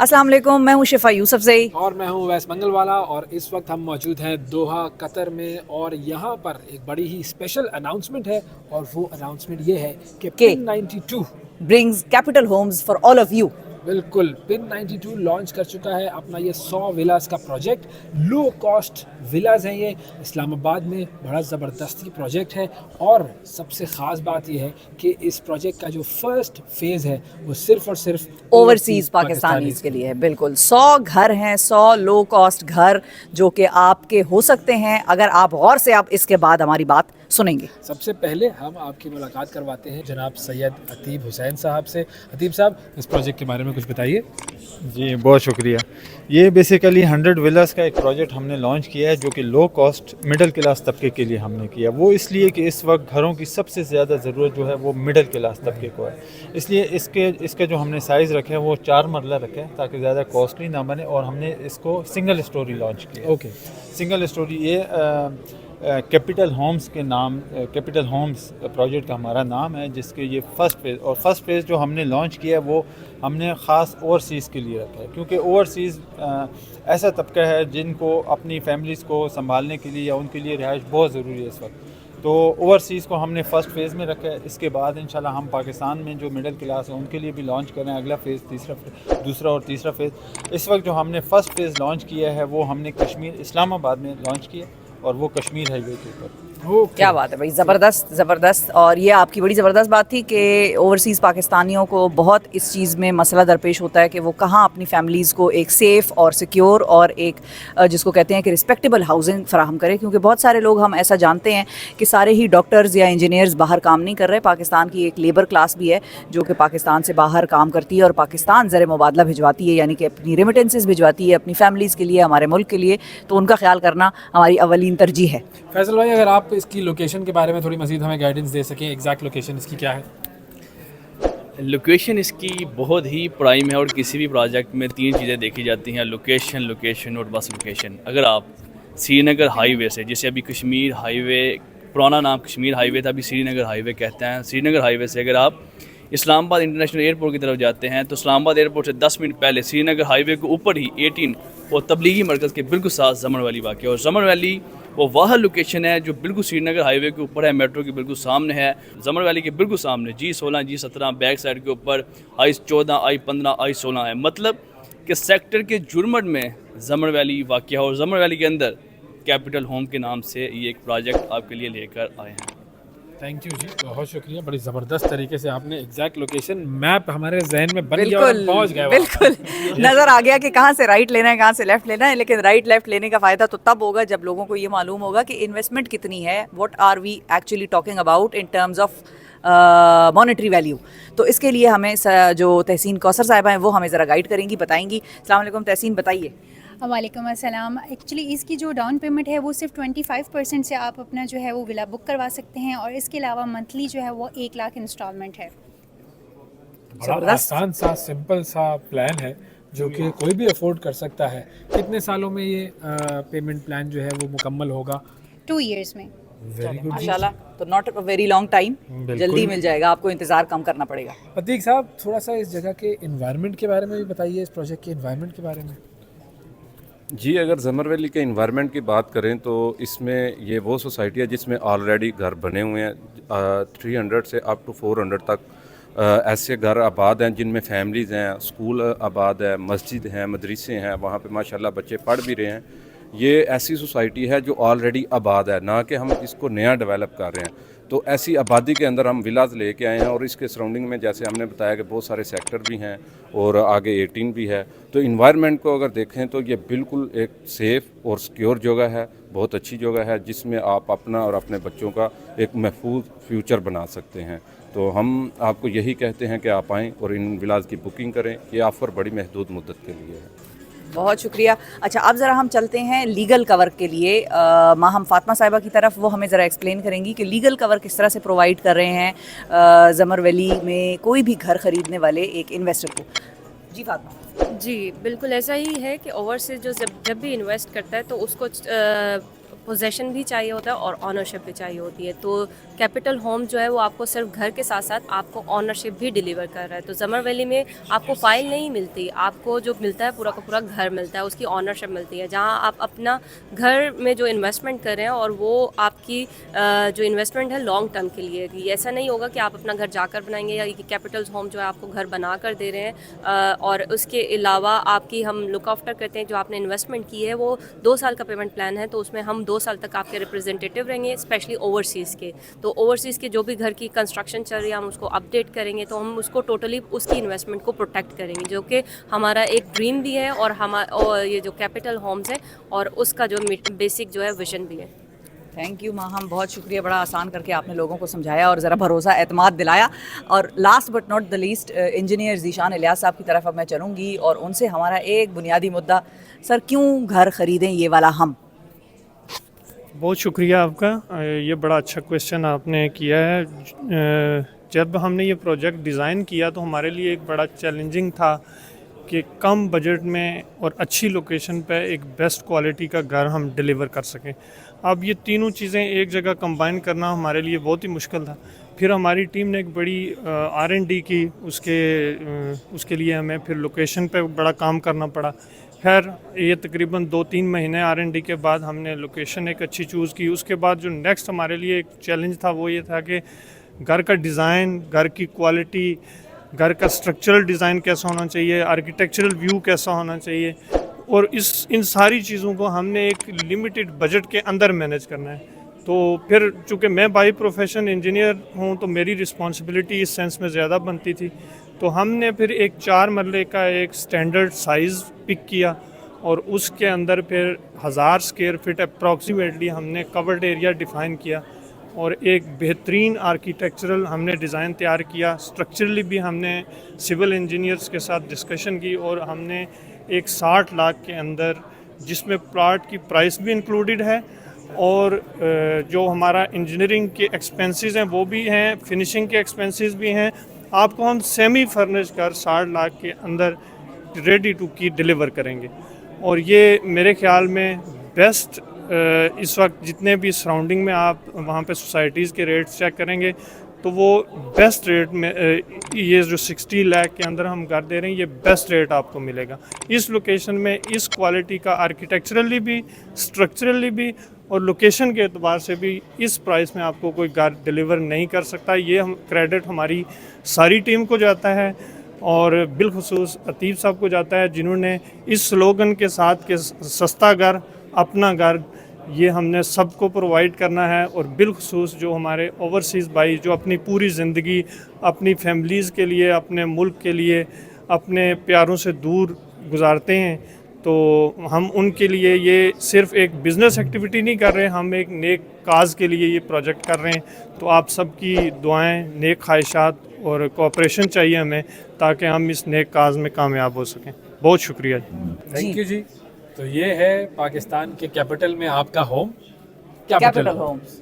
अस्सलाम वालेकुम, मैं हूँ शिफा यूसुफजई और मैं हूँ वैस मंगलवाला और इस वक्त हम मौजूद हैं दोहा कतर में और यहाँ पर एक बड़ी ही स्पेशल अनाउंसमेंट है और वो अनाउंसमेंट ये है कि के pin 92 brings capital Holmes for all of you. बिल्कुल पिन 92 लॉन्च कर चुका है अपना ये 100 विलास का प्रोजेक्ट। लो कॉस्ट विलास हैं ये इस्लामाबाद में, बड़ा ज़बरदस्त प्रोजेक्ट है। और सबसे ख़ास बात ये है कि इस प्रोजेक्ट का जो फर्स्ट फेज़ है वो सिर्फ और सिर्फ ओवरसीज पाकिस्तानीज के लिए है। बिल्कुल 100 घर हैं, 100 लो कॉस्ट घर जो कि आपके हो सकते हैं अगर आप गौर से आप इसके बाद हमारी बात सुनेंगे। सबसे पहले हम आपकी मुलाकात करवाते हैं जनाब सैयद अतीब हुसैन साहब से। अतीब साहब, इस प्रोजेक्ट के बारे में कुछ बताइए। जी बहुत शुक्रिया। ये बेसिकली 100 विलास का एक प्रोजेक्ट हमने लॉन्च किया है जो कि लो कॉस्ट मिडिल क्लास तबके के लिए हमने किया। वो इसलिए कि इस वक्त घरों की सबसे ज़्यादा ज़रूरत जो है वो मिडिल क्लास तबके को है, इसलिए इसके जो हमने साइज़ रखे हैं वो 4 मरला रखे हैं ताकि ज़्यादा कॉस्टली ना बने। और हमने इसको सिंगल स्टोरी लॉन्च किया। ओके, सिंगल स्टोरी ये कैपिटल होम्स के नाम, कैपिटल होम्स प्रोजेक्ट का हमारा नाम है, जिसके ये फ़र्स्ट फेज़ और फर्स्ट फेज़ जो हमने लॉन्च किया है वो हमने ख़ास ओवरसीज़ के लिए रखा है, क्योंकि ओवरसीज़ ऐसा तबका है जिनको अपनी फैमिलीज़ को संभालने के लिए या उनके लिए रिहाइश बहुत ज़रूरी है इस वक्त। तो ओवरसीज़ को हमने फ़र्स्ट फेज़ में रखा है। इसके बाद इंशाल्लाह हम पाकिस्तान में जो मिडिल क्लास है उनके लिए भी लॉन्च करें अगला फेज़, दूसरा और तीसरा फेज़। इस वक्त जो हमने फ़र्स्ट फेज़ लॉन्च किया है वो हमने कश्मीर इस्लामाबाद में लॉन्च किया और वो कश्मीर हाईवे के ऊपर। क्या बात है भाई, ज़बरदस्त ज़बरदस्त। और ये आपकी बड़ी ज़बरदस्त बात थी कि ओवरसीज़ पाकिस्तानियों को बहुत इस चीज़ में मसला दरपेश होता है कि वो कहाँ अपनी फैमिलीज़ को एक सेफ़ और सिक्योर और एक जिसको कहते हैं कि रिस्पेक्टेबल हाउसिंग फ़राहम करें। क्योंकि बहुत सारे लोग हम ऐसा जानते हैं कि सारे ही डॉक्टर्स या इंजीनियर्स बाहर काम नहीं कर रहे। पाकिस्तान की एक लेबर क्लास भी है जो कि पाकिस्तान से बाहर काम करती है और पाकिस्तान ज़र मुबादला भिजवाती है, यानी कि अपनी रेमिटेंसेस भिजवाती है अपनी फैमिलीज़ के लिए, हमारे मुल्क के लिए। तो उनका ख्याल करना हमारी अवलीन तरजीह है। फैसल भाई, अगर आप इसकी लोकेशन के बारे में थोड़ी मज़ीद हमें गाइडेंस दे सकें, एग्जैक्ट लोकेशन इसकी क्या है? लोकेशन इसकी बहुत ही प्राइम है और किसी भी प्रोजेक्ट में 3 चीज़ें देखी जाती हैं, लोकेशन, लोकेशन और बस लोकेशन। अगर आप श्रीनगर हाईवे से, जैसे अभी कश्मीर हाईवे, पुराना नाम कश्मीर हाईवे था, अभी श्रीनगर हाईवे कहते हैं, श्रीनगर हाईवे से अगर आप इस्लामाबाद इंटरनेशनल एयरपोर्ट की तरफ जाते हैं तो इस्लामाबाद एयरपोर्ट से 10 मिनट पहले श्रीनगर हाईवे के ऊपर ही 18 और तबलीगी मरकज़ के बिल्कुल साथ जमन वैली वाक़ है। और जमन वैली वो वह लोकेशन है जो बिल्कुल श्रीनगर हाईवे के ऊपर है, मेट्रो के बिल्कुल सामने है। जमन वैली के बिल्कुल सामने G16 G17 बैक साइड के ऊपर I14 I15 I16 है। मतलब कि सेक्टर के जुर्मट में जमन वैली वाक़ है और जमन वैली के अंदर कैपिटल होम के नाम से ये एक प्रोजेक्ट आपके लिए लेकर आए हैं। थैंक यू जी, बहुत शुक्रिया। बड़ी ज़बरदस्त तरीके से आपने एग्जैक्ट लोकेशन मैप हमारे जहन में बन गया और हम पहुंच गए। बिल्कुल नज़र आ गया कि कहाँ से राइट लेना है, कहाँ से लेफ़्ट लेना है। लेकिन राइट लेफ़्ट लेने का फ़ायदा तो तब होगा जब लोगों को ये मालूम होगा कि इन्वेस्टमेंट कितनी है, what are we actually talking about in terms of monetary value. तो इसके लिए हमें जो तहसीन कौसर साहिबा हैं वो हमें ज़रा गाइड करेंगी, बताएंगी। अस्सलाम वालेकुम तहसीन, बताइए। वालेकुम अस्सलाम। एक्चुअली इसकी जो डाउन पेमेंट है वो सिर्फ 25% से आप अपना जो है वो विला बुक करवा सकते हैं और इसके अलावा मंथली जो है वो 1 लाख इंस्टॉलमेंट है। बड़ा आसान सा सिंपल सा प्लान है जो कि कोई भी अफोर्ड कर सकता है। कितने सालों में ये पेमेंट प्लान जो है वो मुकम्मल होगा? 2 ईयर्स में। वेरी गुड माशाल्लाह, तो not a very long time, जल्दी मिल जाएगा, आपको इंतज़ार कम करना पड़ेगा। अतीक साहब, थोड़ा सा इस जगह के इन्वायरमेंट के बारे में भी बताइए, इस प्रोजेक्ट के इन्वायरमेंट के बारे में। जी, अगर जमर वैली के इन्वायरमेंट की बात करें तो इसमें ये वो सोसाइटी है जिसमें ऑलरेडी घर बने हुए हैं। 300 से अप टू 400 तक ऐसे घर आबाद हैं जिनमें फैमिलीज़ हैं, स्कूल आबाद है, मस्जिद हैं, मदरसे हैं, वहाँ पे माशाल्लाह बच्चे पढ़ भी रहे हैं। ये ऐसी सोसाइटी है जो ऑलरेडी आबाद है, ना कि हम इसको नया डेवलप कर रहे हैं। तो ऐसी आबादी के अंदर हम विलाज लेके आए हैं और इसके सराउंडिंग में जैसे हमने बताया कि बहुत सारे सेक्टर भी हैं और आगे 18 भी है। तो इन्वायरमेंट को अगर देखें तो ये बिल्कुल एक सेफ़ और सिक्योर जगह है, बहुत अच्छी जगह है जिसमें आप अपना और अपने बच्चों का एक महफूज फ्यूचर बना सकते हैं। तो हम आपको यही कहते हैं कि आप आएँ और इन विलाज की बुकिंग करें। ये ऑफ़र बड़ी महदूद मुद्दत के लिए है। बहुत शुक्रिया। अच्छा, अब ज़रा हम चलते हैं लीगल कवर के लिए। माहम फातिमा साहिबा की तरफ, वो हमें ज़रा एक्सप्लेन करेंगी कि लीगल कवर किस तरह से प्रोवाइड कर रहे हैं जमर वैली में कोई भी घर ख़रीदने वाले एक इन्वेस्टर को। जी फातिमा। जी बिल्कुल ऐसा ही है कि ओवरसीज जो जब भी इन्वेस्ट करता है तो उसको पोजेशन भी चाहिए होता है और ऑनरशिप भी चाहिए होती है। तो कैपिटल होम जो है वो आपको सिर्फ घर के साथ साथ आपको ऑनरशिप भी डिलीवर कर रहा है। तो ज़मर वैली में आपको फ़ाइल नहीं मिलती, आपको जो मिलता है पूरा का पूरा घर मिलता है, उसकी ऑनरशिप मिलती है, जहाँ आप अपना घर में जो इन्वेस्टमेंट कर रहे हैं और वो आपकी जो इन्वेस्टमेंट है लॉन्ग टर्म के लिए। ये ऐसा नहीं होगा कि आप अपना घर जाकर बनाएंगे, या कि कैपिटल होम जो है आपको घर बना कर दे रहे हैं और उसके अलावा आपकी हम लुक आफ्टर करते हैं। जो आपने इन्वेस्टमेंट की है वो 2 साल का पेमेंट प्लान है, तो उसमें हम 2 साल तक आपके रिप्रेजेंटेटिव रहेंगे, स्पेशली ओवरसीज़ के। तो ओवरसीज़ के जो भी घर की कंस्ट्रक्शन चल रही है हम उसको अपडेट करेंगे, तो हम उसको टोटली उसकी इन्वेस्टमेंट को प्रोटेक्ट करेंगे, जो कि हमारा एक ड्रीम भी है और ये जो कैपिटल होम्स है और उसका जो बेसिक जो है विजन भी है। थैंक यू माहम, बहुत शुक्रिया, बड़ा आसान करके आपने लोगों को समझाया और ज़रा भरोसा एतमाद दिलाया। और last but not the least, engineer Zeeshan Ilyas साहब की तरफ अब मैं चलूँगी और उनसे हमारा एक बुनियादी मुद्दा, सर क्यों घर ख़रीदें ये वाला हम? बहुत शुक्रिया आपका, ये बड़ा अच्छा क्वेश्चन आपने किया है। जब हमने ये प्रोजेक्ट डिज़ाइन किया तो हमारे लिए एक बड़ा चैलेंजिंग था कि कम बजट में और अच्छी लोकेशन पे एक बेस्ट क्वालिटी का घर हम डिलीवर कर सकें। अब ये तीनों चीज़ें एक जगह कंबाइन करना हमारे लिए बहुत ही मुश्किल था। फिर हमारी टीम ने एक बड़ी R&D की, उसके लिए हमें फिर लोकेशन पे बड़ा काम करना पड़ा। खैर ये तकरीबन 2-3 महीने R&D के बाद हमने लोकेशन एक अच्छी चूज़ की। उसके बाद जो नेक्स्ट हमारे लिए एक चैलेंज था वो ये था कि घर का डिज़ाइन, घर की क्वालिटी, घर का स्ट्रक्चरल डिज़ाइन कैसा होना चाहिए, आर्किटेक्चरल व्यू कैसा होना चाहिए, और इन सारी चीज़ों को हमने एक लिमिटेड बजट के अंदर मैनेज करना है। तो फिर चूँकि मैं बाई प्रोफेशन इंजीनियर हूँ तो मेरी रिस्पॉन्सिबिलिटी इस सेंस में ज़्यादा बनती थी। तो हमने फिर एक 4 मरले का एक स्टैंडर्ड साइज़ पिक किया और उसके अंदर फिर 1000 स्क्वायर फीट अप्रॉक्सीमेटली हमने कवर्ड एरिया डिफ़ाइन किया और एक बेहतरीन आर्किटेक्चरल हमने डिज़ाइन तैयार किया। स्ट्रक्चरली भी हमने सिविल इंजीनियर्स के साथ डिस्कशन की और हमने एक 60 लाख के अंदर, जिसमें प्लॉट की प्राइस भी इंक्लूडेड है और जो हमारा इंजीनियरिंग के एक्सपेंसेस हैं वो भी हैं, फिनिशिंग के एक्सपेंसेस भी हैं, आपको हम सेमी फर्निश कर 60 लाख के अंदर रेडी टू की डिलीवर करेंगे। और ये मेरे ख्याल में बेस्ट, इस वक्त जितने भी सराउंडिंग में आप वहाँ पे सोसाइटीज़ के रेट्स चेक करेंगे तो वो बेस्ट रेट में, ये जो 60 लाख के अंदर हम घर दे रहे हैं ये बेस्ट रेट आपको मिलेगा इस लोकेशन में, इस क्वालिटी का, आर्किटेक्चरली भी, स्ट्रक्चरली भी और लोकेशन के एतबार से भी इस प्राइस में आपको कोई घर डिलीवर नहीं कर सकता। ये हम क्रेडिट हमारी सारी टीम को जाता है और बिलखुसूस अतीब साहब को जाता है, जिन्होंने इस स्लोगन के साथ कि सस्ता घर अपना घर, ये हमने सबको प्रोवाइड करना है। और बिलखुसूस जो हमारे ओवरसीज़ भाई जो अपनी पूरी ज़िंदगी अपनी फैमिलीज़ के लिए, अपने मुल्क के लिए, अपने प्यारों से दूर गुजारते हैं, तो हम उनके लिए ये सिर्फ़ एक बिज़नेस एक्टिविटी नहीं कर रहे, हम एक नेक काज के लिए ये प्रोजेक्ट कर रहे हैं। तो आप सबकी दुआएं, नेक ख्वाहिशात और कोऑपरेशन चाहिए हमें, ताकि हम इस नेक काज में कामयाब हो सकें। बहुत शुक्रिया जी। थैंक यू जी। तो ये है पाकिस्तान के कैपिटल में आपका होम, कैपिटल होम्स।